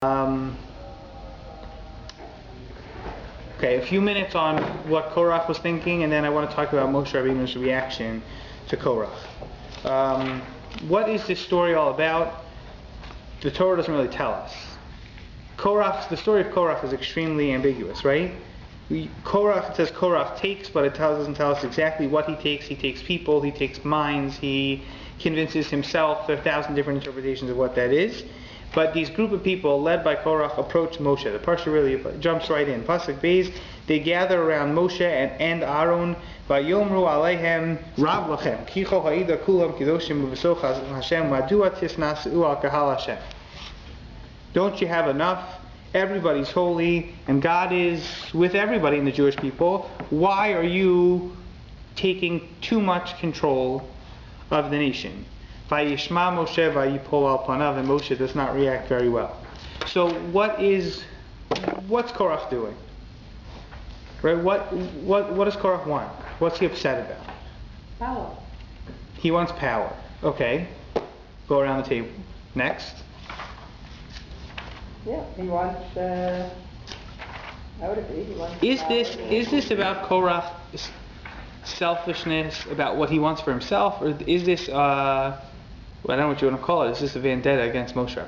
Okay, a few minutes on what Korach was thinking, and then I want to talk about Moshe Rabbeinu's reaction to Korach. What is this story all about? The Torah doesn't really tell us. The story of Korach is extremely ambiguous, right? It says Korach takes, but it doesn't tell us exactly what he takes. He takes people, he takes minds, he convinces himself. There are 1,000 different interpretations of what that is. But these group of people, led by Korach, approach Moshe. The Parsha really jumps right in. Pasuk Beis, they gather around Moshe and Aaron. Vayomru aleihem Rav lachem kicho ha'ida kulam kidoshim u'v'soch Hashem madua tisnasu al kahal Hashem. Don't you have enough? Everybody's holy, and God is with everybody in the Jewish people. Why are you taking too much control of the nation? Vayishma Moshe vayipol al panav, and Moshe does not react very well. So what's Korach doing? Right? What does Korach want? What's he upset about? Power. He wants power. Okay. Go around the table. Next. Yeah, he wants. How would it be? He wants. Is this about Korach's selfishness, about what he wants for himself, or is this I don't know what you want to call it. Is this a vendetta against Moshe?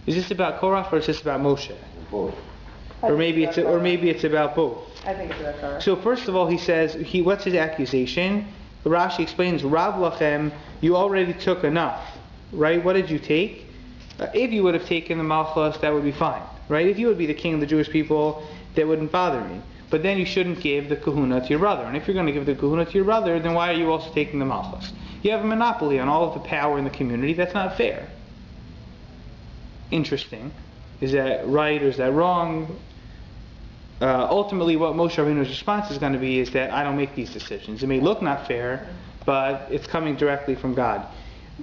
Is this about Korach, or is this about Moshe? Both. Or maybe it's about both. I think it's about Korach. So first of all, he says what's his accusation? Rashi explains, Rav lachem, you already took enough, right? What did you take? If you would have taken the Malchus, that would be fine, right? If you would be the king of the Jewish people, that wouldn't bother me. But then you shouldn't give the kahuna to your brother. And if you're going to give the kahuna to your brother, then why are you also taking the Malchus? You have a monopoly on all of the power in the community. That's not fair. Interesting. Is that right or is that wrong? Ultimately, what Moshe Rabbeinu's response is going to be is that I don't make these decisions. It may look not fair, but it's coming directly from God.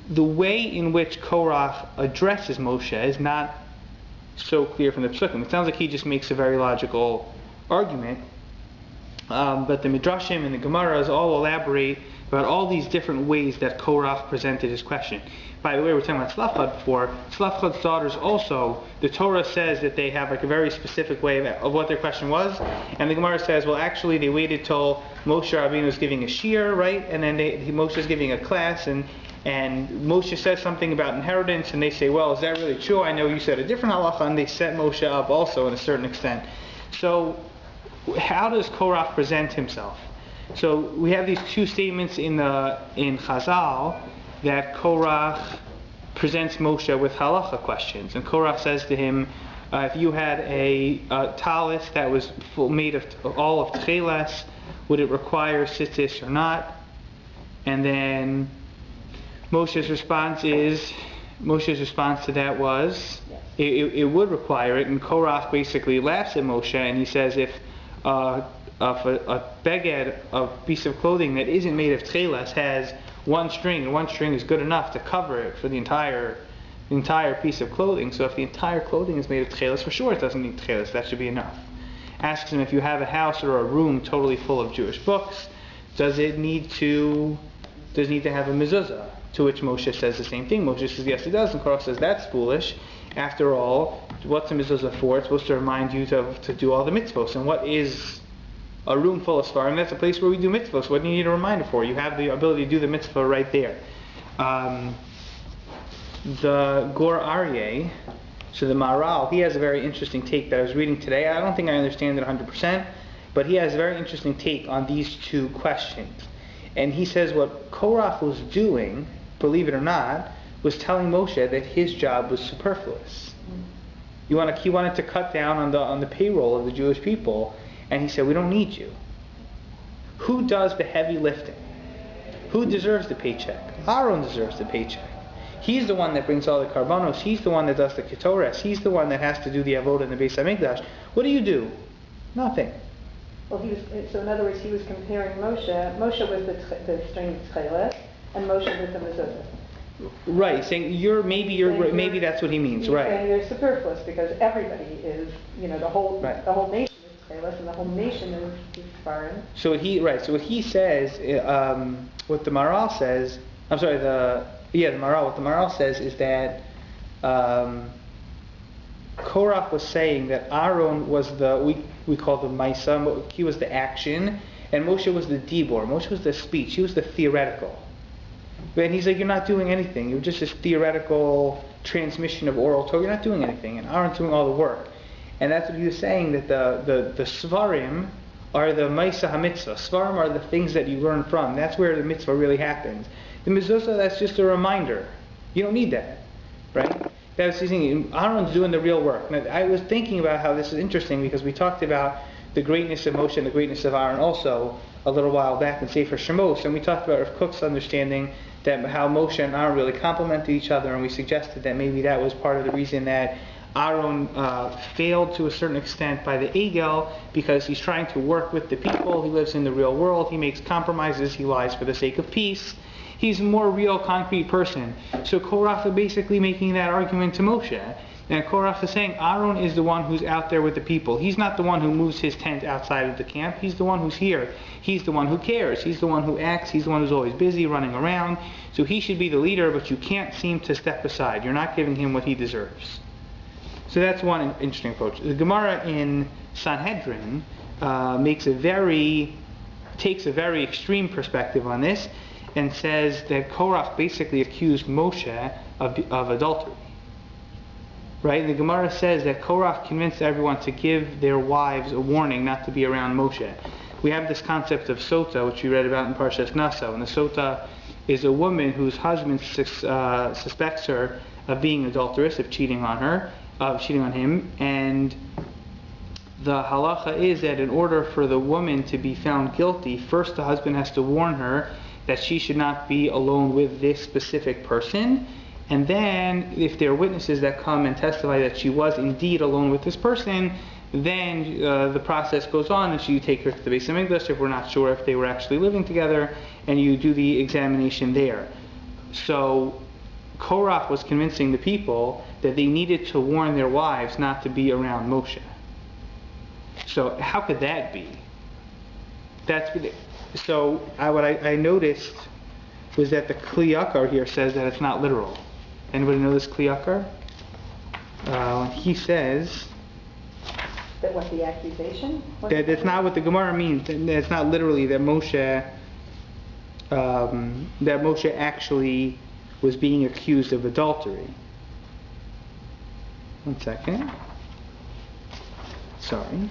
The way in which Korach addresses Moshe is not so clear from the Psukim. It sounds like he just makes a very logical argument, but the Midrashim and the Gemaras all elaborate about all these different ways that Korach presented his question. By the way, we were talking about Tzlafchad before. Tzlafchad's daughters also, the Torah says that they have like a very specific way of what their question was, and the Gemara says, well, actually they waited till Moshe Rabbeinu was giving a shiur, right, and then Moshe's giving a class, and Moshe says something about inheritance, and they say, well, is that really true? I know you said a different halacha, and they set Moshe up also in a certain extent. So how does Korach present himself? So we have these two statements in Chazal that Korach presents Moshe with halacha questions. And Korach says to him, if you had a talis that was made of all of tcheles, would it require tzitzis or not? And then Moshe's response to that was, it would require it. And Korach basically laughs at Moshe, and he says, if a beged, a piece of clothing that isn't made of tcheles, has one string, and one string is good enough to cover it for the entire piece of clothing. So if the entire clothing is made of tcheles, for sure it doesn't need tcheles. That should be enough. Asks him, if you have a house or a room totally full of Jewish books, does it need to have a mezuzah? To which Moshe says the same thing. Moshe says, yes, it does. And Korach says, that's foolish. After all, what's a mezuzah for? It's supposed to remind you to do all the mitzvos. And what is a room full of svarim? That's a place where we do mitzvos. What do you need a reminder for? You have the ability to do the mitzvah right there. The Gur Aryeh, so the Maharal, he has a very interesting take that I was reading today. I don't think I understand it 100%, but he has a very interesting take on these two questions. And he says what Korach was doing, believe it or not, was telling Moshe that his job was superfluous. He wanted to cut down on the payroll of the Jewish people, and he said, we don't need you. Who does the heavy lifting? Who deserves the paycheck? Aaron deserves the paycheck. He's the one that brings all the karbanos. He's the one that does the ketores. He's the one that has to do the avodah in the Beis HaMikdash. What do? Nothing. Well, so in other words, he was comparing Moshe. Moshe was the string tcheles, and Moshe was the mezuzah. Right, saying maybe that's what he means, right? And you're superfluous because everybody is, the whole nation is tcheles, and the whole nation is foreign. So what he says, what the Maharal says, the Maharal, what the Maharal says is that Korach was saying that Aaron was we call the Maisa, he was the action, and Moshe was the Dibor. Moshe was the speech, he was the theoretical. And he's like, you're not doing anything, you're just this theoretical transmission of oral Torah, you're not doing anything, and Aaron's doing all the work. And that's what he was saying, that the Svarim are the Maisa HaMitzvah. Svarim are the things that you learn from. That's where the mitzvah really happens. The mezuzah, that's just a reminder. You don't need that, right? That's the thing. Aaron's doing the real work. Now, I was thinking about how this is interesting because we talked about the greatness of Moshe and the greatness of Aaron also a little while back in Sefer Shemos, and we talked about Rav Kook's understanding that how Moshe and Aaron really complemented each other, and we suggested that maybe that was part of the reason that Aaron failed to a certain extent by the Egel, because he's trying to work with the people. He lives in the real world. He makes compromises. He lies for the sake of peace. He's a more real, concrete person. So Korach is basically making that argument to Moshe. And Korach is saying Aaron is the one who's out there with the people. He's not the one who moves his tent outside of the camp. He's the one who's here. He's the one who cares. He's the one who acts. He's the one who's always busy running around. So he should be the leader, but you can't seem to step aside. You're not giving him what he deserves. So that's one interesting approach. The Gemara in Sanhedrin takes a very extreme perspective on this, and says that Korach basically accused Moshe of adultery. Right? And the Gemara says that Korach convinced everyone to give their wives a warning not to be around Moshe. We have this concept of sota, which we read about in Parshas Naso. And the sota is a woman whose husband suspects her of being adulterous, of cheating on him, and the halacha is that in order for the woman to be found guilty, first the husband has to warn her that she should not be alone with this specific person, and then if there are witnesses that come and testify that she was indeed alone with this person, then the process goes on, and so you take her to the Beis HaMikdash if we're not sure if they were actually living together, and you do the examination there. So Korach was convincing the people that they needed to warn their wives not to be around Moshe. So how could that be? What I noticed was that the Kli Yakar here says that it's not literal. Anybody know this Kli Yakar? He says that what the accusation? That it's not what the Gemara means. It's not literally that Moshe actually was being accused of adultery. One second. Sorry.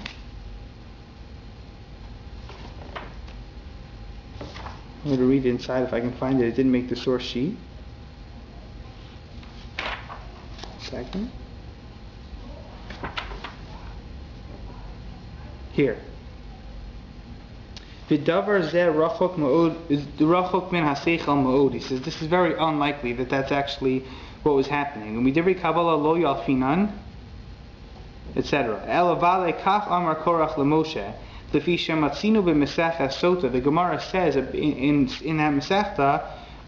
I'm going to read it inside if I can find it. It didn't make the source sheet. Second. Here. V'davar zeh rachok min haseichel ma'od. He says this is very unlikely that that's actually what was happening. And we did Kabbalah lo yalfinan, etc. Elavale kaf amar Korach leMoshe. The Gemara says in that Masechta,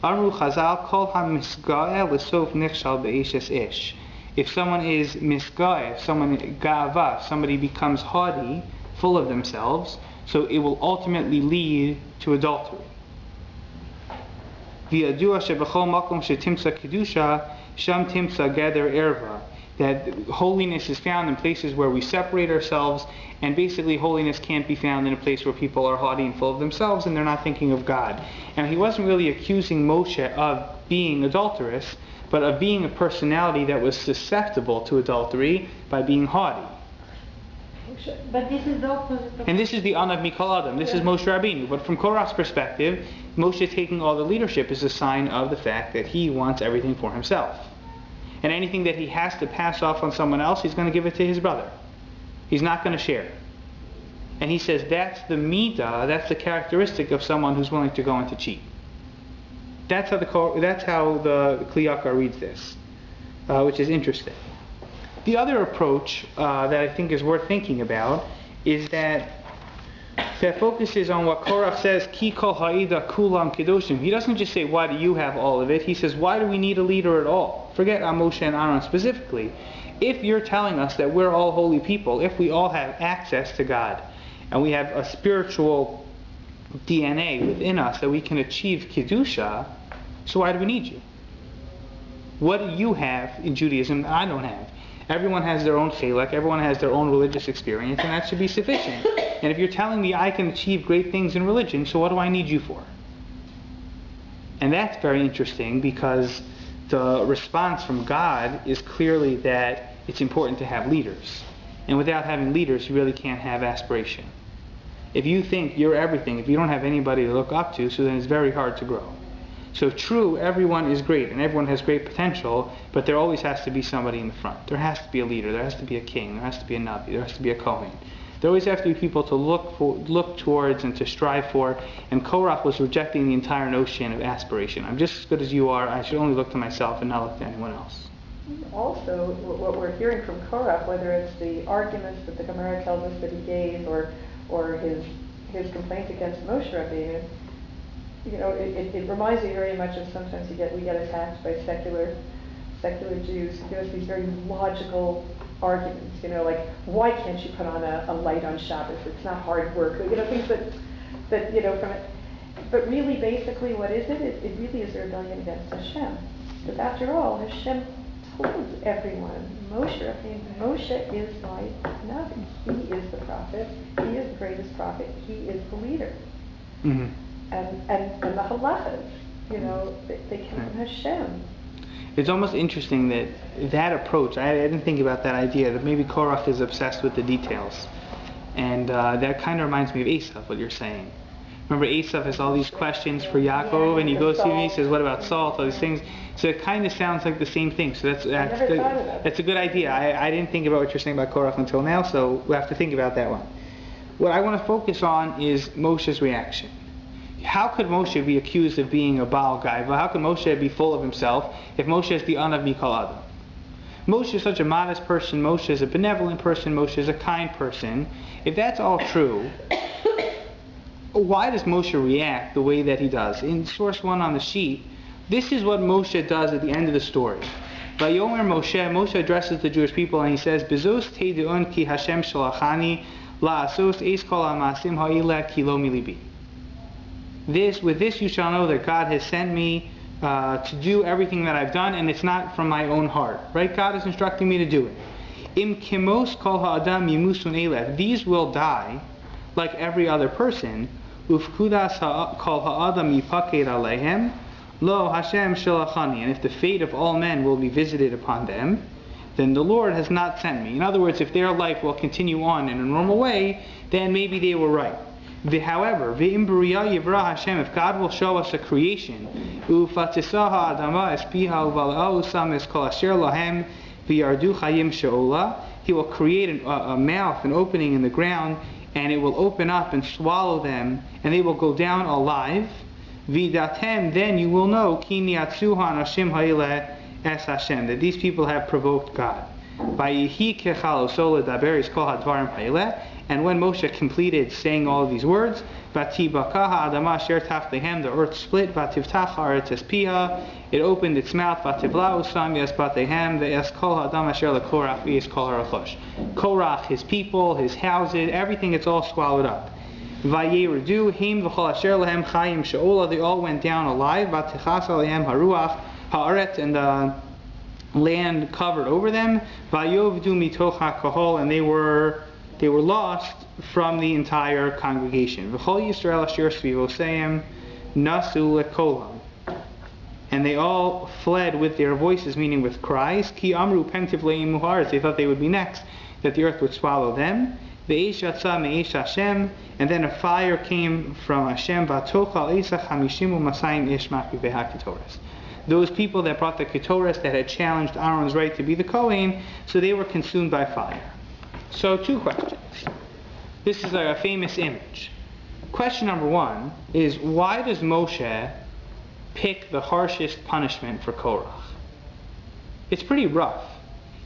Amru Chazal kol ha-misgaeh l'sof nichshal be'eshes ish. If someone is misgaeh, somebody becomes haughty, full of themselves, so it will ultimately lead to adultery. V'yadua shebechol makom shetimtza kedusha sham timtza gather erva. That holiness is found in places where we separate ourselves, and basically holiness can't be found in a place where people are haughty and full of themselves and they're not thinking of God. And he wasn't really accusing Moshe of being adulterous, but of being a personality that was susceptible to adultery by being haughty. But this is the opposite. And this is the Anav Mikol Adam. This is Moshe Rabbeinu. But from Korach's perspective, Moshe taking all the leadership is a sign of the fact that he wants everything for himself. And anything that he has to pass off on someone else, he's going to give it to his brother. He's not going to share. And he says that's the midah, that's the characteristic of someone who's willing to go and to cheat. That's how the Kli Yakar reads this, which is interesting. The other approach that I think is worth thinking about is that focuses on what Korach says, Ki kol ha'ida kulam kedoshim. He doesn't just say, why do you have all of it? He says, why do we need a leader at all? Forget Moshe and Aaron specifically. If you're telling us that we're all holy people, if we all have access to God, and we have a spiritual DNA within us that we can achieve Kedusha, so why do we need you? what do you have in Judaism that I don't have? Everyone has their own chelek, everyone has their own religious experience, and that should be sufficient. And if you're telling me I can achieve great things in religion, so what do I need you for? And that's very interesting, because the response from God is clearly that it's important to have leaders. And without having leaders, you really can't have aspiration. If you think you're everything, if you don't have anybody to look up to, so then it's very hard to grow. So true, everyone is great and everyone has great potential, but there always has to be somebody in the front. There has to be a leader, there has to be a king, there has to be a Nabi, there has to be a Kohen. There always have to be people to look towards and to strive for, and Korach was rejecting the entire notion of aspiration. I'm just as good as you are, I should only look to myself and not look to anyone else. Also, what we're hearing from Korach, whether it's the arguments that the Gemara tells us that he gave, or his complaints against Moshe Rabbeinu, it reminds me very much of sometimes we get attacked by secular Jews who give us these very logical arguments, like, why can't you put on a light on Shabbos? It's not hard work. Things that from it. But really, basically, what is it? It really is a rebellion against Hashem. Because after all, Hashem told everyone, Moshe is my Nabi. He is the prophet. He is the greatest prophet. He is the leader. Mm-hmm. And the halachas, they come from Hashem. It's almost interesting that approach, I didn't think about that idea, that maybe Korach is obsessed with the details. And that kind of reminds me of Esav, what you're saying. Remember, Esav has all these questions for Yaakov, and he goes to him and he says, what about salt, all these things. So it kind of sounds like the same thing. So that's a good idea. I didn't think about what you're saying about Korach until now, so we'll have to think about that one. What I want to focus on is Moshe's reaction. How could Moshe be accused of being a Baal Gaiva? How could Moshe be full of himself if Moshe is the Anav Mikol Adam? Moshe is such a modest person, Moshe is a benevolent person, Moshe is a kind person. If that's all true, why does Moshe react the way that he does? In source 1 on the sheet, this is what Moshe does at the end of the story. Vayomer Moshe addresses the Jewish people and he says, Bezos teideun ki Hashem shalachani la'asos eis kol ha'masim ha'ileh ki lo milibi. With this you shall know that God has sent me to do everything that I've done, and it's not from my own heart. Right? God is instructing me to do it. Im kimos kol ha'adam yimusun elef. These will die like every other person. Ufkudas kol ha'adam yipaked alehem. Lo Hashem shalachani. And if the fate of all men will be visited upon them, then the Lord has not sent me. In other words, if their life will continue on in a normal way, then maybe they were right. However, if God will show us a creation, He will create a mouth, an opening in the ground, and it will open up and swallow them, and they will go down alive. Then you will know that these people have provoked God. And when Moshe completed saying all of these words, the earth split, it opened its mouth, Korach, his people, his houses, everything, it's all swallowed up. They all went down alive, and the land covered over them, and they were lost from the entire congregation. And they all fled with their voices, meaning with cries. They thought they would be next, that the earth would swallow them. And then a fire came from Hashem. Those people that brought the Ketores, that had challenged Aaron's right to be the Kohen, so they were consumed by fire. So 2 questions. This is a famous image. Question number 1 is, why does Moshe pick the harshest punishment for Korach? It's pretty rough.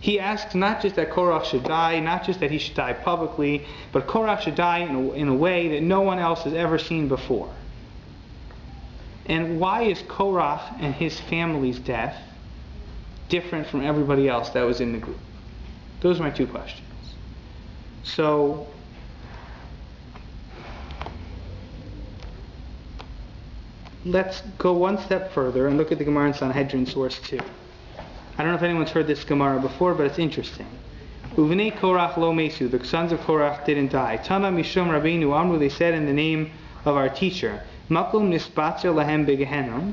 He asks not just that Korach should die, not just that he should die publicly, but Korach should die in a way that no one else has ever seen before. And why is Korach and his family's death different from everybody else that was in the group? Those are my 2 questions. So, let's go one step further and look at the Gemara in Sanhedrin, source 2. I don't know if anyone's heard this Gemara before, but it's interesting. Uvnei Korach lo mesu, the sons of Korach didn't die. Tana mishum Rabbeinu Amru, they said in the name of our teacher, Makom nisbatzer lahem begehenom,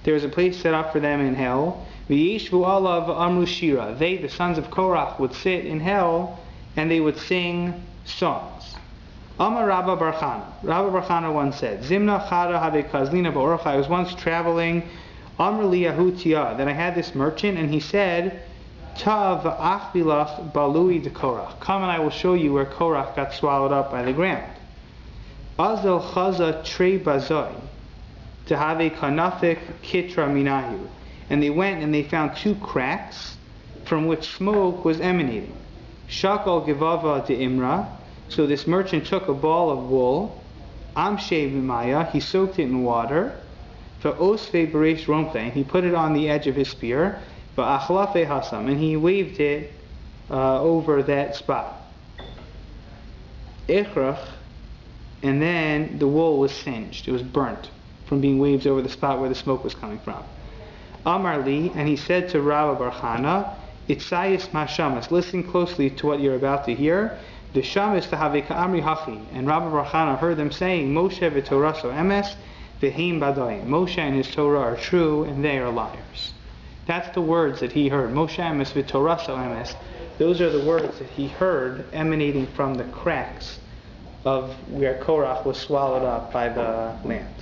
there was a place set up for them in hell. V'yishvu alav amru shira, they, the sons of Korach, would sit in hell and they would sing songs. Amar Rabbi Bar Chana, Rabbi Bar Chana once said, Zimna chara habe kazlina ba'orach, I was once traveling, Amr li yahutia, then I had this merchant and he said, Tav achvilach balui de Korach, come and I will show you where Korach got swallowed up by the ground. Azel chaza tre bazoi, to have a kanafik kitra minahu, and they went and they found 2 cracks from which smoke was emanating. Shakal givava de imra, so this merchant took a ball of wool, amshe b'maya, he soaked it in water, va'osve beresh rompe, and he put it on the edge of his spear, va'achlafe hasam, and he waved it over that spot. Echrach, and then the wool was singed, it was burnt from being waved over the spot where the smoke was coming from. Amar li, and he said to Rabbi Bar Chana, Itzayis ma shamas, listen closely to what you're about to hear. The shamas tahavei ka'amri hachi, and Rabbi Bar Chana heard them saying, Moshe v'toraso emes, v'heim badoim. Moshe and his Torah are true, and they are liars. That's the words that he heard. Moshe emes v'toraso emes. Those are the words that he heard emanating from the cracks of where Korach was swallowed up by the land.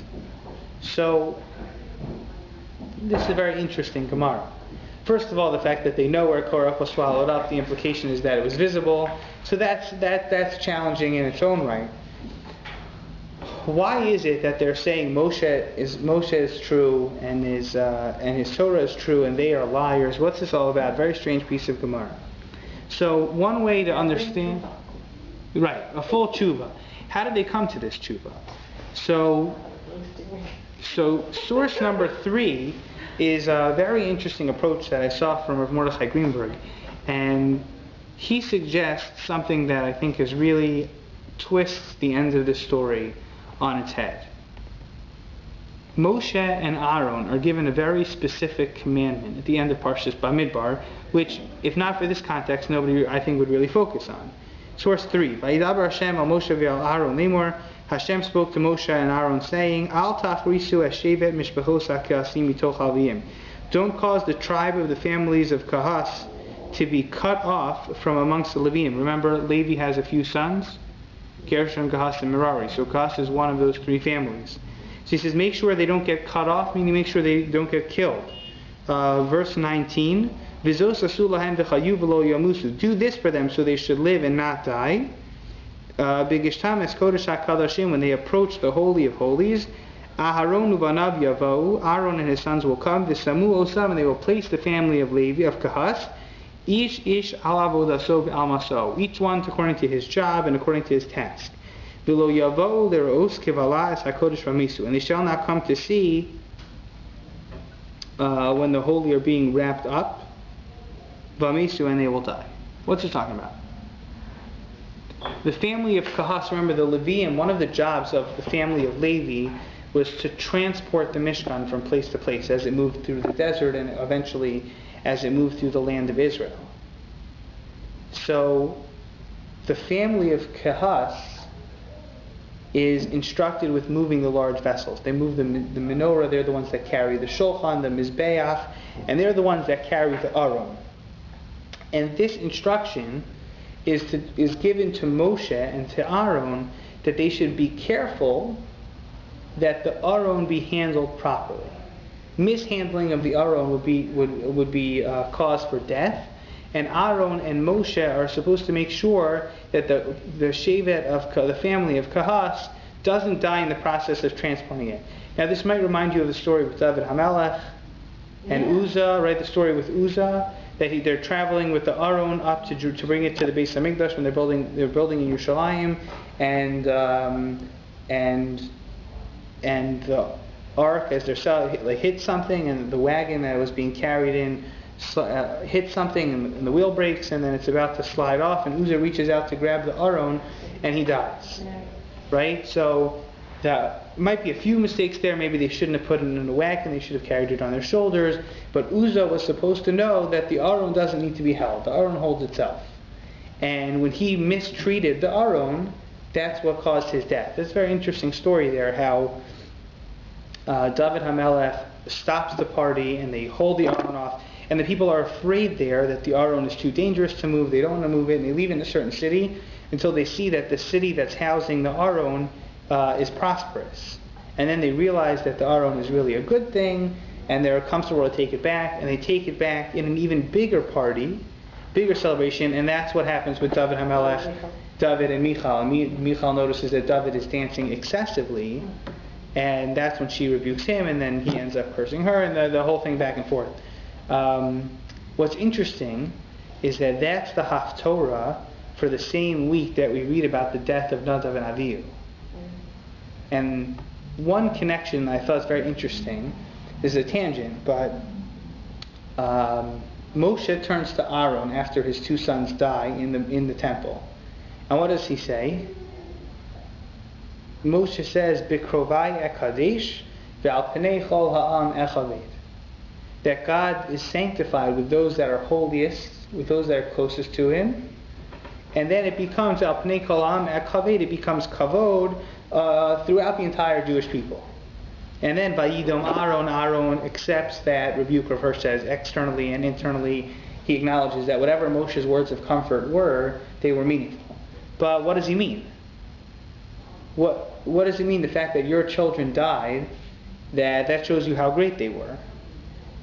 So, this is a very interesting Gemara. First of all, the fact that they know where Korach was swallowed up, the implication is that it was visible. So that's challenging in its own right. Why is it that they're saying Moshe is true and his Torah is true and they are liars? What's this all about? Very strange piece of Gemara. So one way to understand, right, a full tshuva. How did they come to this tshuva? So source number 3 is a very interesting approach that I saw from Rav Mordechai Greenberg, and he suggests something that I think is really twists the end of this story on its head. Moshe and Aaron are given a very specific commandment at the end of Parshas Bamidbar, which, if not for this context, nobody, I think, would really focus on. Source 3, Vayidaber Hashem al Moshe v'al Aaron lemor, Hashem spoke to Moshe and Aaron saying, Al tafrisu eshevet mishpachos ha'kehasim mitoch aliyim. Don't cause the tribe of the families of Kahas to be cut off from amongst the Leviim. Remember, Levi has a few sons, Gershon, Kahas, and Merari. So Kahas is one of those 3 families. So he says, make sure they don't get cut off, meaning make sure they don't get killed. Verse 19, Vizos asu lahem v'chayu v'lo yamusu. Do this for them so they should live and not die. B'gishtam es kodesh ha'kadashim, when they approach the Holy of Holies, Aharon uvanav yavau, Aaron and his sons will come, v'samu osam, and they will place the family of Levi, of Kahas, ish al avodaso v'almaso, each one according to his job and according to his task. V'lo yavau l'ros kevala es ha'kodesh ramisu, and they shall not come to see when the holy are being wrapped up, v'amisu, and they will die. What's it talking about? The family of Kahas, remember the Leviim, one of the jobs of the family of Levi was to transport the Mishkan from place to place as it moved through the desert and eventually as it moved through the land of Israel. So the family of Kahas is instructed with moving the large vessels. They move the menorah, they're the ones that carry the shulchan, the mizbeach, and they're the ones that carry the aron. And this instruction is given to Moshe and to Aaron that they should be careful that the Aron be handled properly. Mishandling of the Aron would be cause for death, and Aaron and Moshe are supposed to make sure that the shevet of the family of Kahas doesn't die in the process of transporting it. Now this might remind you of the story with David HaMelech and Uzzah, right? The story with Uzzah, that they're traveling with the Aron up to bring it to the Beis Hamikdash when they're building in Yerushalayim, and the ark, as they're hit something, and the wagon that was being carried in hit something, and the wheel breaks, and then it's about to slide off, and Uzzah reaches out to grab the Aron, and he dies. Right? So There might be a few mistakes there. Maybe they shouldn't have put it in a wagon. They should have carried it on their shoulders. But Uzzah was supposed to know that the Aron doesn't need to be held. The Aron holds itself. And when he mistreated the Aron, that's what caused his death. It's a very interesting story there, how David HaMelech stops the party and they hold the Aron off. And the people are afraid there that the Aron is too dangerous to move. They don't want to move it, and they leave it in a certain city until they see that the city that's housing the Aron is prosperous. And then they realize that the Aron is really a good thing, and they're comfortable to take it back, and they take it back in an even bigger party, bigger celebration, and that's what happens with David HaMelech, David and Michal. And Michal notices that David is dancing excessively, and that's when she rebukes him, and then he ends up cursing her, and the whole thing back and forth. What's interesting is that that's the Haftorah for the same week that we read about the death of Nadav and Avihu. And one connection I thought was very interesting is a tangent, but Moshe turns to Aaron after his two sons die in the temple. And what does he say? Moshe says, "Bikrovai ekadesh ve'al pnei chol ha'am echaved." That God is sanctified with those that are holiest, with those that are closest to Him. And then it becomes al pnei kol ha'am echaved. It becomes kavod throughout the entire Jewish people. And then Vayidom Aaron accepts that rebuke. Rav Hirsch says externally and internally he acknowledges that whatever Moshe's words of comfort were, they were meaningful. But what does he mean? What does it mean, the fact that your children died, that shows you how great they were?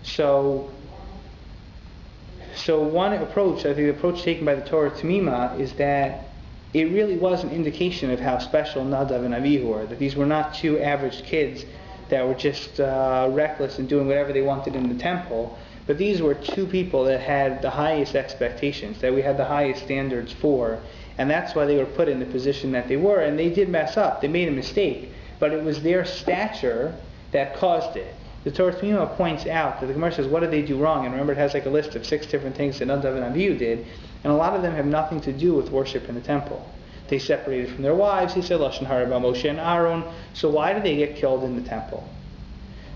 So one approach, I think the approach taken by the Torah Tamima, is that it really was an indication of how special Nadav and Avihu were, that these were not two average kids that were just reckless and doing whatever they wanted in the temple, but these were two people that had the highest expectations, that we had the highest standards for, and that's why they were put in the position that they were. And they did mess up, they made a mistake, but it was their stature that caused it. The Torah Tamima points out that the Gemara says, what did they do wrong? And remember, it has like a list of 6 different things that Nadav and Avihu did, and a lot of them have nothing to do with worship in the temple. They separated from their wives. He said Lashon Hara about Moshe and Aaron. So why did they get killed in the temple?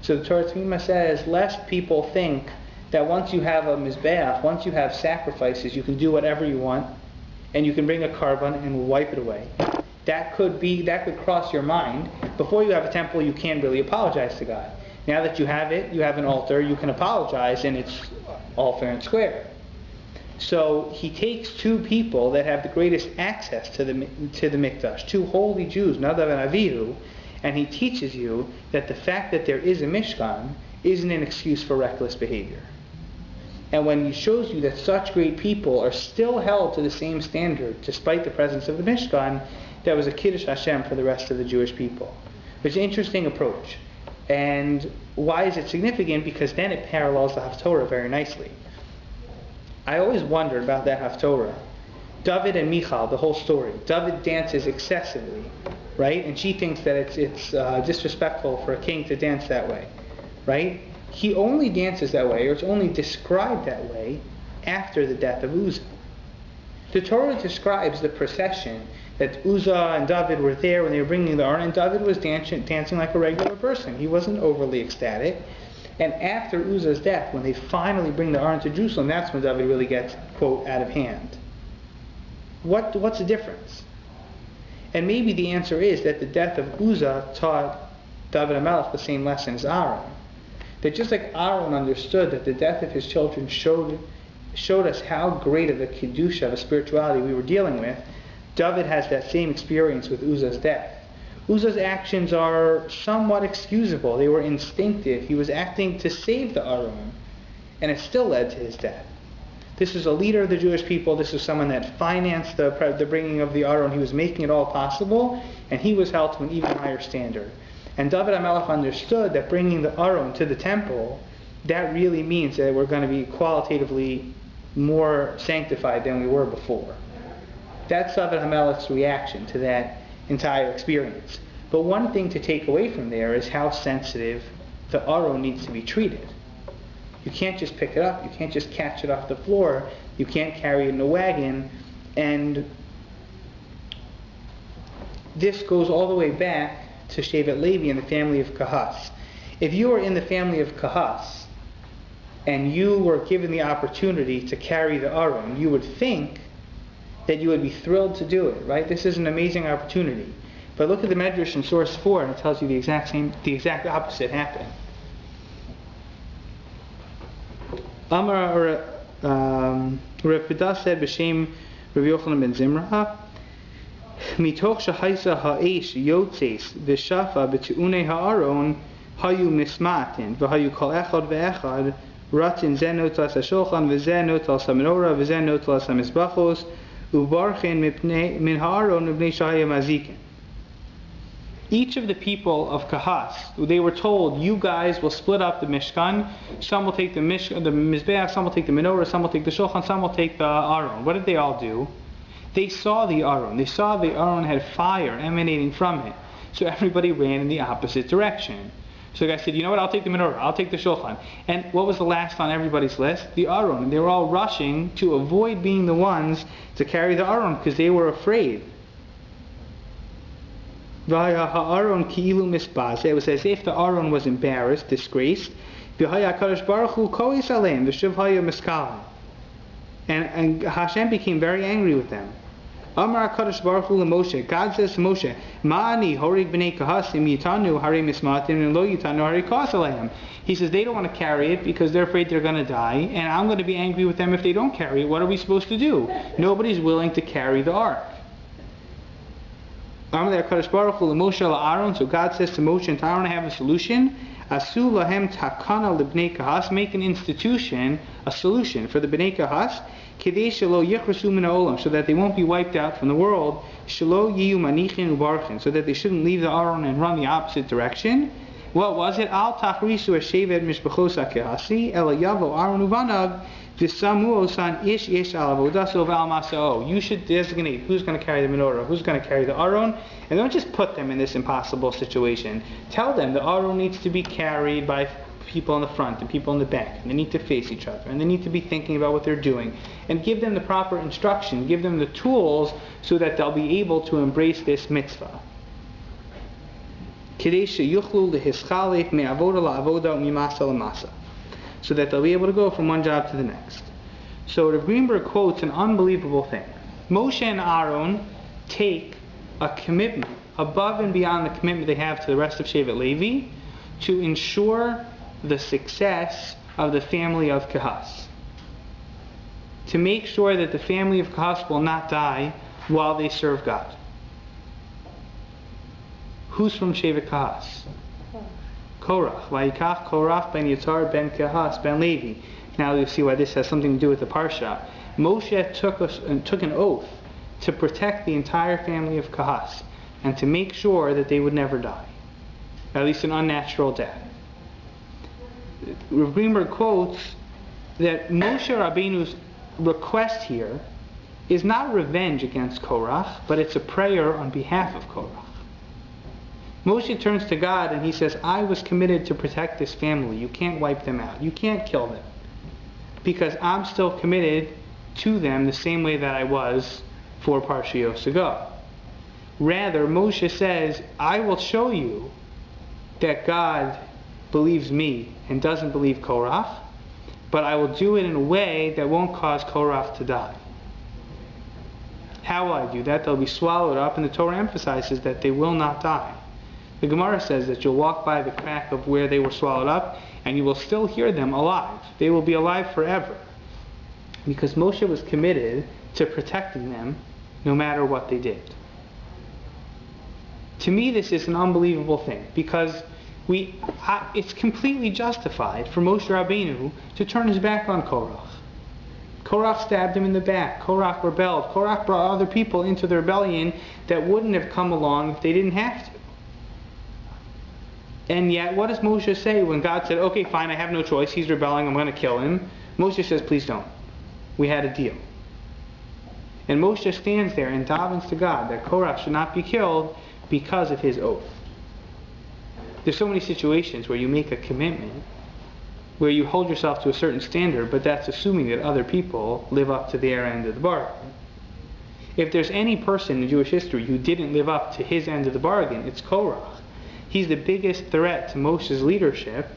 So the Torah Tamima says, lest people think that once you have a mizbeach, once you have sacrifices, you can do whatever you want, and you can bring a carbon and wipe it away. That could cross your mind. Before you have a temple, you can't really apologize to God. Now that you have it, you have an altar, you can apologize, and it's all fair and square. So he takes two people that have the greatest access to the Mikdash, two holy Jews, Nadav and Avihu, and he teaches you that the fact that there is a Mishkan isn't an excuse for reckless behavior. And when he shows you that such great people are still held to the same standard despite the presence of the Mishkan, that was a Kiddush Hashem for the rest of the Jewish people. It's an interesting approach. And why is it significant? Because then it parallels the Haftorah very nicely. I always wondered about that Haftorah. David and Michal, the whole story. David dances excessively, right? And she thinks that it's disrespectful for a king to dance that way, right? He only dances that way, or it's only described that way, after the death of Uzzah. The Torah describes the procession that Uzzah and David were there when they were bringing the Aron, and David was dancing like a regular person. He wasn't overly ecstatic. And after Uzzah's death, when they finally bring the Aron to Jerusalem, that's when David really gets, quote, out of hand. What's the difference? And maybe the answer is that the death of Uzzah taught David HaMelech the same lesson as Aaron. That just like Aaron understood that the death of his children showed us how great of a kedusha, of a spirituality we were dealing with, David has that same experience with Uzzah's death. Uzzah's actions are somewhat excusable. They were instinctive. He was acting to save the Aron, and it still led to his death. This is a leader of the Jewish people. This is someone that financed the bringing of the Aron. He was making it all possible, and he was held to an even higher standard. And David HaMelech understood that bringing the Aron to the temple, that really means that we're going to be qualitatively more sanctified than we were before. That's David HaMelech's reaction to that entire experience. But one thing to take away from there is how sensitive the Aron needs to be treated. You can't just pick it up. You can't just catch it off the floor. You can't carry it in a wagon. And this goes all the way back to to Shevet Levi and the family of Kahas. If you were in the family of Kahas and you were given the opportunity to carry the Aron, you would think that you would be thrilled to do it, right? This is an amazing opportunity. But look at the Medrash in source 4 and it tells you the exact opposite happened. Amar Rav said b'shem Rabbi Yochanan ben Zimra, mitoch shahaisa ha'esh yotzes v'shafa b'tu'unei ha'aron hayu mismatin v'hayu kol echad ve'echad ratin zen notas ha'shulchan v'zen notas ha'menorah v'zen notas ha'mizbachos ubarchen min ha'aron v'bnei shahaya mazikin. Each of the people of Kahas, they were told, you guys will split up the Mishkan. Some will take the Mizbeach, some will take the Menorah, some will take the Shulchan, some will take the Aron. What did they all do? They saw the Aron. They saw the Aron had fire emanating from it. So everybody ran in the opposite direction. So the guy said, you know what, I'll take the Menorah, I'll take the Shulchan. And what was the last on everybody's list? The Aron. And they were all rushing to avoid being the ones to carry the Aron because they were afraid. It was as if the Aron was embarrassed, disgraced. And Hashem became very angry with them. God says to Moshe, He says they don't want to carry it because they're afraid they're going to die, and I'm going to be angry with them if they don't carry it. What are we supposed to do? Nobody's willing to carry the ark. So God says to Moshe and to Aaron, have a solution. Make an institution, a solution for the Bnei Kahas, so that they won't be wiped out from the world, so that they shouldn't leave the Aaron and run the opposite direction. What was it? Al tachrisu eshevet mishpachos hakehasi ela yavo Aaron uvanav v'samu osan ish al avodaso v'al masao. You should designate who's going to carry the menorah, who's going to carry the Aaron, and don't just put them in this impossible situation. Tell them the Aaron needs to be carried by people in the front and people in the back, and they need to face each other, and they need to be thinking about what they're doing, and give them the proper instruction, give them the tools so that they'll be able to embrace this mitzvah. So that they'll be able to go from one job to the next. So Rav Greenberg quotes an unbelievable thing. Moshe and Aaron take a commitment above and beyond the commitment they have to the rest of Shevet Levi to ensure the success of the family of Kahas. To make sure that the family of Kahas will not die while they serve God. Who's from Shevet Kahas? Korach. Vayikach Korach ben Yitzhar ben Kahas ben Levi. Now you see why this has something to do with the Parsha. Moshe took an oath to protect the entire family of Kahas and to make sure that they would never die. At least an unnatural death. Rav Greenberg quotes that Moshe Rabbeinu's request here is not revenge against Korach, but it's a prayer on behalf of Korach. Moshe turns to God and he says, I was committed to protect this family. You can't wipe them out. You can't kill them. Because I'm still committed to them the same way that I was 4 Parshios ago. Rather, Moshe says, I will show you that God believes me and doesn't believe Korach, but I will do it in a way that won't cause Korach to die. How will I do that? They'll be swallowed up, and the Torah emphasizes that they will not die. The Gemara says that you'll walk by the crack of where they were swallowed up, and you will still hear them alive. They will be alive forever. Because Moshe was committed to protecting them no matter what they did. To me, this is an unbelievable thing, because it's completely justified for Moshe Rabbeinu to turn his back on Korach. Korach stabbed him in the back. Korach rebelled. Korach brought other people into the rebellion that wouldn't have come along if they didn't have to. And yet, what does Moshe say when God said, okay, fine, I have no choice, he's rebelling, I'm going to kill him? Moshe says, please don't. We had a deal. And Moshe stands there and davens to God that Korach should not be killed because of his oath. There's so many situations where you make a commitment, where you hold yourself to a certain standard, but that's assuming that other people live up to their end of the bargain. If there's any person in Jewish history who didn't live up to his end of the bargain, it's Korach. He's the biggest threat to Moshe's leadership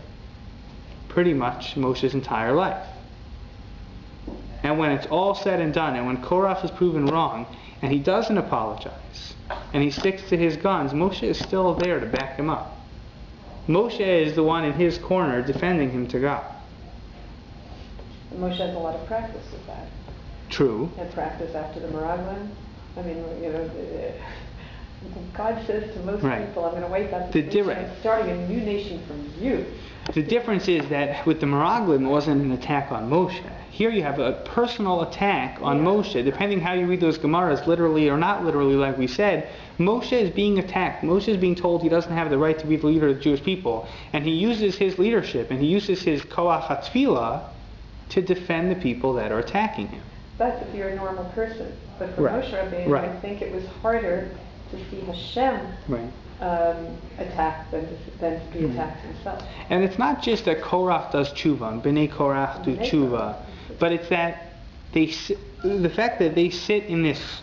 pretty much Moshe's entire life. And when it's all said and done, and when Korach is proven wrong, and he doesn't apologize, and he sticks to his guns, Moshe is still there to back him up. Moshe is the one in his corner defending him to God. And Moshe has a lot of practice with that. True. And practice after the Meraglim. I mean, God says to most people, I'm going to wipe out this nation. I'm starting a new nation from you. The difference is that with the Meraglim, it wasn't an attack on Moshe. Here you have a personal attack on Moshe. Depending how you read those Gemaras, literally or not literally, like we said, Moshe is being attacked. Moshe is being told he doesn't have the right to be the leader of the Jewish people. And he uses his leadership, and he uses his Koach HaTfilah to defend the people that are attacking him. That's if you're a normal person. But for Moshe Rabbeinu, I think it was harder to see Hashem attacked than to be attacked himself. And it's not just that Korach does tshuva, and Bnei Korach do tshuva, but it's that the fact that they sit in this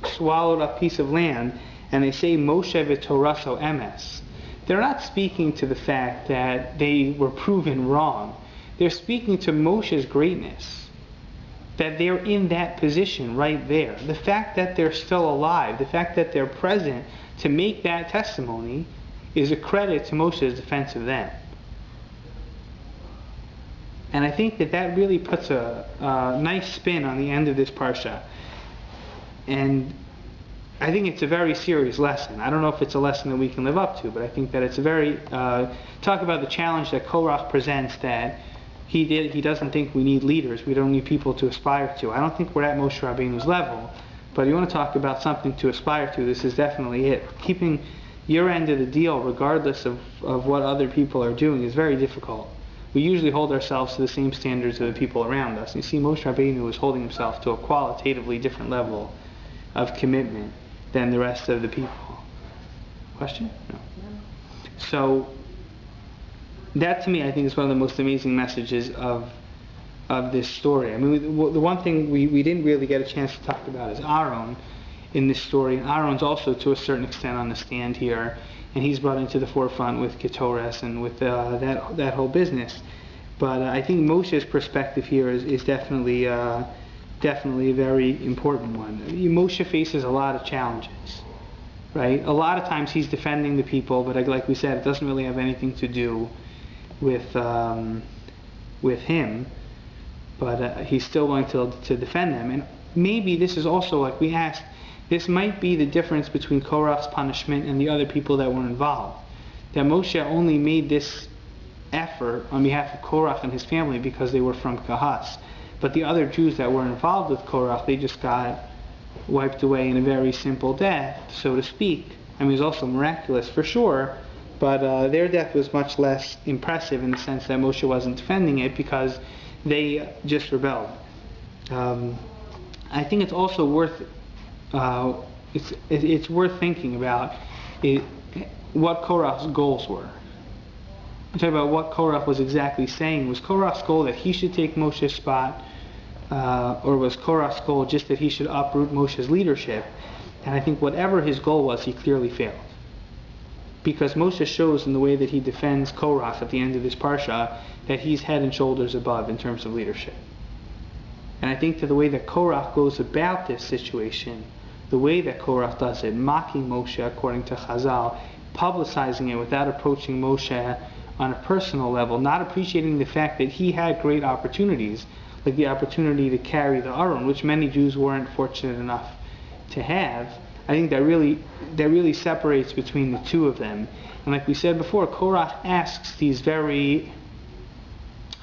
swallowed up piece of land and they say Moshe v'toraso emes. They're not speaking to the fact that they were proven wrong. They're speaking to Moshe's greatness. That they're in that position right there. The fact that they're still alive, the fact that they're present to make that testimony is a credit to Moshe's defense of them. And I think that really puts a nice spin on the end of this Parsha. And I think it's a very serious lesson. I don't know if it's a lesson that we can live up to, but I think that it's a very... talk about the challenge that Korach presents, that he doesn't think we need leaders. We don't need people to aspire to. I don't think we're at Moshe Rabbeinu's level. But if you want to talk about something to aspire to, this is definitely it. Keeping your end of the deal, regardless of what other people are doing, is very difficult. We usually hold ourselves to the same standards of the people around us. You see, Moshe Rabbeinu was holding himself to a qualitatively different level of commitment than the rest of the people. Question? No. So, that to me, I think, is one of the most amazing messages of this story. I mean, the one thing we didn't really get a chance to talk about is Aaron in this story. And Aaron's also, to a certain extent, on the stand here, and he's brought into the forefront with Ketores and with that whole business. But I think Moshe's perspective here is definitely a very important one. Moshe faces a lot of challenges, right? A lot of times he's defending the people, but like we said, it doesn't really have anything to do with him. But he's still going to defend them. And maybe this is also, like we asked, this might be the difference between Korach's punishment and the other people that were involved. That Moshe only made this effort on behalf of Korach and his family because they were from Kahas. But the other Jews that were involved with Korach, they just got wiped away in a very simple death, so to speak. I mean, it was also miraculous for sure, but their death was much less impressive in the sense that Moshe wasn't defending it because they just rebelled. I think it's also worth it's worth thinking about what Korach's goals were. I'm talking about what Korach was exactly saying. Was Korach's goal that he should take Moshe's spot, or was Korach's goal just that he should uproot Moshe's leadership? And I think whatever his goal was, he clearly failed. Because Moshe shows in the way that he defends Korach at the end of this Parsha that he's head and shoulders above in terms of leadership. And I think to the way that Korach goes about this situation, the way that Korach does it, mocking Moshe according to Chazal, publicizing it without approaching Moshe on a personal level, not appreciating the fact that he had great opportunities, like the opportunity to carry the Aron, which many Jews weren't fortunate enough to have. I think that really separates between the two of them. And like we said before, Korach asks these very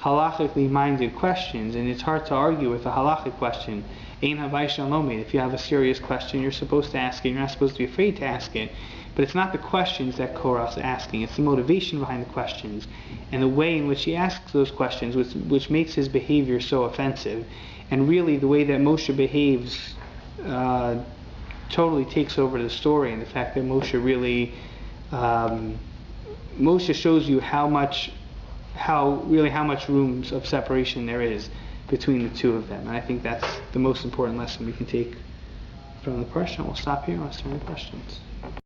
halachically minded questions, and it's hard to argue with a halachic question. Ein havai shalomid. If you have a serious question, you're supposed to ask it. You're not supposed to be afraid to ask it. But it's not the questions that Korach's asking. It's the motivation behind the questions and the way in which he asks those questions, which makes his behavior so offensive. And really, the way that Moshe behaves totally takes over the story. And the fact that Moshe really Moshe shows you how much rooms of separation there is between the two of them. And I think that's the most important lesson we can take from the Parsha. We'll stop here unless there are any questions.